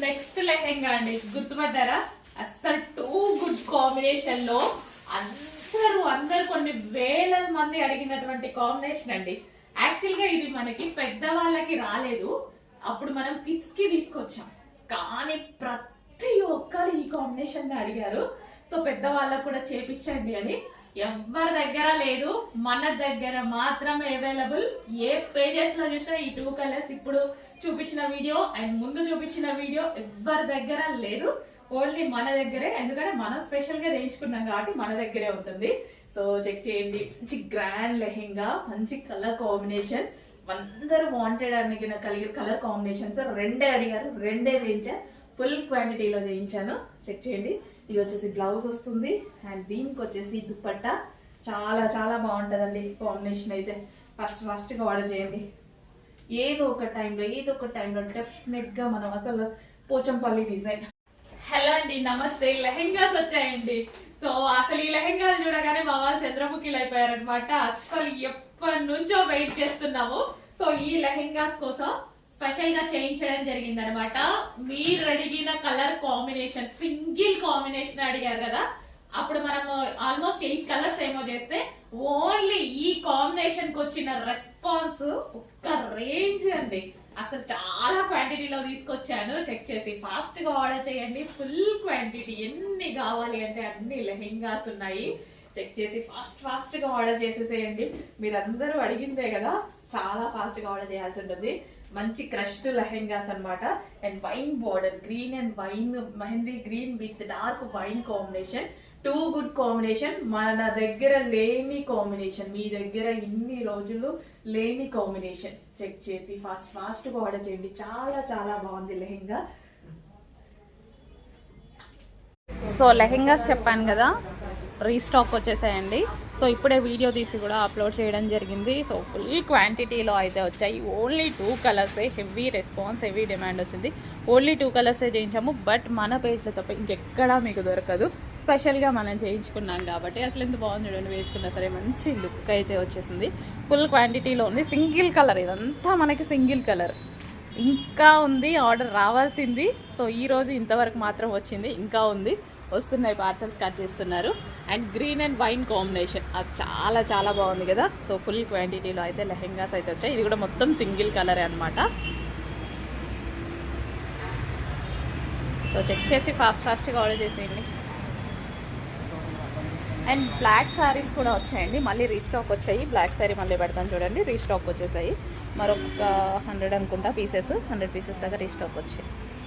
Next lehenga అండి, గుర్తుపడ్డారా? అస్సలు too good combination లో అందరు కొన్ని వేల మంది అడిగినటువంటి కాంబినేషన్ అండి. యాక్చువల్ గా ఇది మనకి పెద్ద వాళ్ళకి రాలేదు, అప్పుడు మనం కిడ్స్ కి తీసుకొచ్చాం. కానీ ప్రతి ఒక్కరు ఈ కాంబినేషన్ అడిగారు. సో పెద్ద వాళ్ళకు కూడా చేపించండి అని. ఎవరి దగ్గర లేదు, మన దగ్గర మాత్రమే అవైలబుల్. ఏ పేజెస్ లో చూసినా ఈ 2 కలర్స్ ఇప్పుడు చూపించిన వీడియో అండ్ ముందు చూపించిన వీడియో ఎవరి దగ్గర లేదు, ఓన్లీ మన దగ్గరే. ఎందుకంటే మనం స్పెషల్ గా చేయించుకున్నాం కాబట్టి మన దగ్గరే ఉంటుంది. సో చెక్ చేయండి. మంచి గ్రాండ్ లెహెంగా, మంచి కలర్ కాంబినేషన్. అందరూ వాంటెడ్ అడిగిన కలిగిన కలర్ కాంబినేషన్స్ రెండే అడిగారు, రెండే చేయించా. ఫుల్ క్వాంటిటీలో చేయించాను. చెక్ చేయండి. ఇది వచ్చేసి బ్లౌజ్ వస్తుంది అండ్ దీనికి వచ్చేసి దుప్పట్టా. చాలా చాలా బాగుంటుందండి కాంబినేషన్ అయితే. ఫస్ట్గా ఆర్డర్ చేయండి. ఏదో ఒక టైంలో డెఫినెట్ గా మనం అసలు పోచంపల్లి డిజైన్. హలో అండి, నమస్తే. లెహెంగాస్ వచ్చాయండి. సో అసలు ఈ లెహెంగాలు చూడగానే మా వాళ్ళు చంద్రముఖిలు అయిపోయారనమాట. అసలు ఎప్పటి నుంచో వెయిట్ చేస్తున్నాము. సో ఈ లెహెంగాస్ కోసం స్పెషల్ గా చేయించడం జరిగింది అనమాట. మీరు అడిగిన కలర్ కాంబినేషన్, సింగిల్ కాంబినేషన్ అడిగారు కదా, అప్పుడు మనము ఆల్మోస్ట్ 8 కలర్స్ ఏమో చేస్తే ఓన్లీ ఈ కాంబినేషన్ కి వచ్చిన రెస్పాన్స్ ఒక్క రేంజ్ అండి. అసలు చాలా క్వాంటిటీలో తీసుకొచ్చాను. చెక్ చేసి ఫాస్ట్ గా ఆర్డర్ చేయండి. ఫుల్ క్వాంటిటీ, ఎన్ని కావాలి అంటే అన్ని లెహెంగాస్ ఉన్నాయి. చెక్ చేసి ఫాస్ట్ గా ఆర్డర్ చేసేసేయండి. మీరందరూ అడిగిందే కదా, చాలా ఫాస్ట్ గా ఆర్డర్ చేయాల్సి ఉంటుంది. మంచి క్రష్డ్ లెహెంగాస్ అన్నమాట. And wine border, green and wine, mehndi green with dark wine combination. Too good combination. మన దగ్గర లేని కాంబినేషన్, మీ దగ్గర ఇన్ని రోజులు లేని కాంబినేషన్. చెక్ చేసి ఫాస్ట్ గా ఆర్డర్ చేయండి. చాలా చాలా బాగుంది లెహెంగా. సో లెహెంగాస్ చెప్పాను కదా, రీస్టాక్ వచ్చేసాయండి. సో ఇప్పుడే వీడియో తీసి కూడా అప్లోడ్ చేయడం జరిగింది. సో ఫుల్ క్వాంటిటీలో అయితే వచ్చాయి. ఓన్లీ 2 కలర్సే. హెవీ రెస్పాన్స్, హెవీ డిమాండ్ వచ్చింది. ఓన్లీ 2 కలర్సే చేయించాము. బట్ మన పేజ్లో తప్ప ఇంకెక్కడా మీకు దొరకదు. స్పెషల్గా మనం చేయించుకున్నాం కాబట్టి అసలు ఎంత బాగుంది చూడండి. వేసుకున్నా సరే మంచి లుక్ అయితే వచ్చేసింది. ఫుల్ క్వాంటిటీలో ఉంది. సింగిల్ కలర్, ఇదంతా మనకి సింగిల్ కలర్. ఇంకా ఉంది, ఆర్డర్ రావాల్సింది. సో ఈరోజు ఇంతవరకు మాత్రం వచ్చింది, ఇంకా ఉంది, వస్తున్నాయి, పార్సల్స్ కట్ చేస్తున్నారు. And green and wine combination, అది చాలా చాలా బాగుంది కదా. సో ఫుల్ క్వాంటిటీలో అయితే లెహెంగాస్ అయితే వచ్చాయి. ఇది కూడా మొత్తం సింగిల్ కలరే అనమాట. సో చెక్ చేసి ఫాస్ట్గా ఆర్డర్ చేసేయండి. అండ్ బ్లాక్ శారీస్ కూడా వచ్చాయండి, మళ్ళీ రీస్టాక్ వచ్చాయి. బ్లాక్ శారీ మళ్ళీ పెడతాను చూడండి, రీస్టాక్ వచ్చేసాయి. మరొక 100 అనుకుంటా పీసెస్, 100 పీసెస్ దాకా రీస్టాక్ వచ్చాయి.